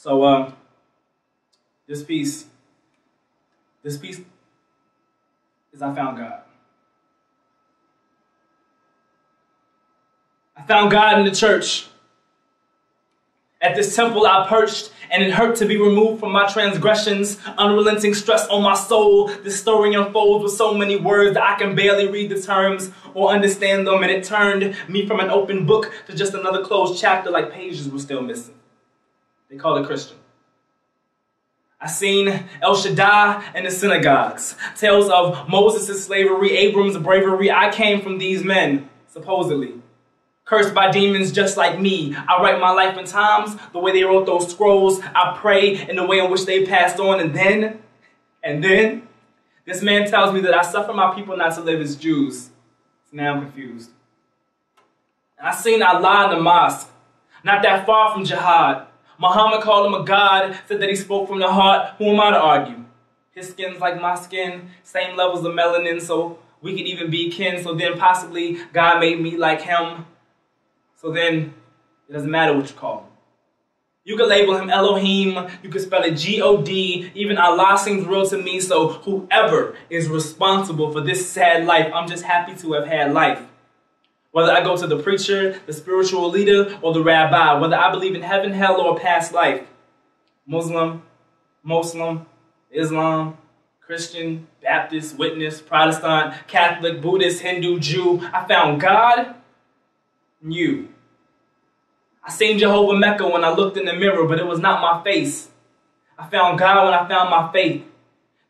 So this piece is I found God. I found God in the church. At this temple I perched, and it hurt to be removed from my transgressions. Unrelenting stress on my soul. This story unfolds with so many words that I can barely read the terms or understand them, and it turned me from an open book to just another closed chapter, like pages were still missing. They call it Christian. I seen El Shaddai in the synagogues. Tales of Moses' slavery, Abram's bravery. I came from these men, supposedly. Cursed by demons just like me. I write my life in times the way they wrote those scrolls. I pray in the way in which they passed on. And then, this man tells me that I suffer my people not to live as Jews. So now I'm confused. And I seen Allah in the mosque, not that far from jihad. Muhammad called him a god, said that he spoke from the heart. Who am I to argue? His skin's like my skin, same levels of melanin, so we could even be kin. So then possibly God made me like him. So then, it doesn't matter what you call him. You could label him Elohim, you could spell it G-O-D, even Allah seems real to me, so whoever is responsible for this sad life, I'm just happy to have had life. Whether I go to the preacher, the spiritual leader, or the rabbi, whether I believe in heaven, hell, or a past life. Muslim, Islam, Christian, Baptist, Witness, Protestant, Catholic, Buddhist, Hindu, Jew, I found God and you. I seen Jehovah Mecca when I looked in the mirror, but it was not my face. I found God when I found my faith.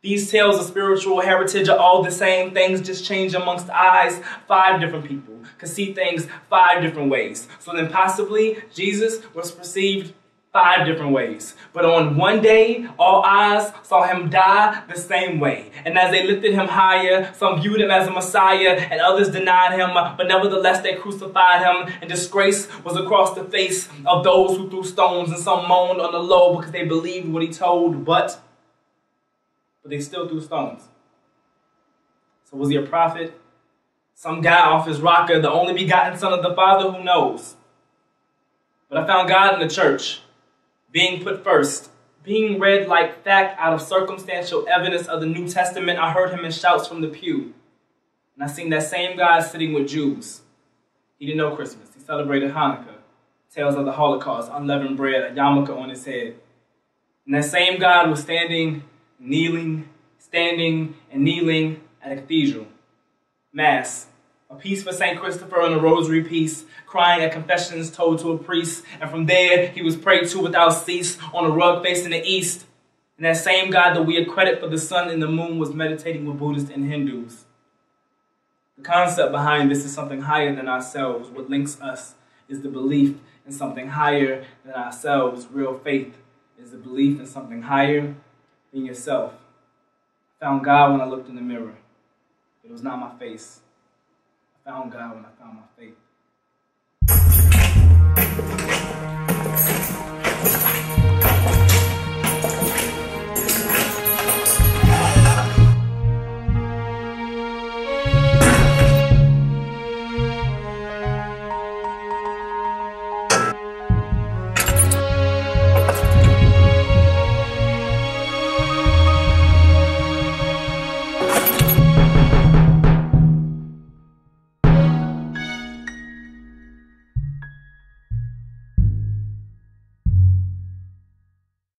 These tales of spiritual heritage are all the same. Things just change amongst eyes. 5 different people could see things 5 different ways. So then possibly Jesus was perceived 5 different ways. But on one day, all eyes saw him die the same way. And as they lifted him higher, some viewed him as a Messiah and others denied him. But nevertheless, they crucified him. And disgrace was across the face of those who threw stones. And some moaned on the low because they believed what he told. But they still threw stones. So was he a prophet? Some guy off his rocker, the only begotten son of the Father? Who knows? But I found God in the church. Being put first, being read like fact out of circumstantial evidence of the New Testament. I heard him in shouts from the pew. And I seen that same guy sitting with Jews. He didn't know Christmas. He celebrated Hanukkah, tales of the Holocaust, unleavened bread, a yarmulke on his head. And that same God was standing and kneeling at a cathedral. Mass. A piece for St. Christopher and a rosary piece, crying at confessions told to a priest, and from there he was prayed to without cease on a rug facing the east. And that same God that we accredit for the sun and the moon was meditating with Buddhists and Hindus. The concept behind this is something higher than ourselves. What links us is the belief in something higher than ourselves. Real faith is the belief in something higher than yourself. I found God when I looked in the mirror. It was not my face. I found God when I found my faith.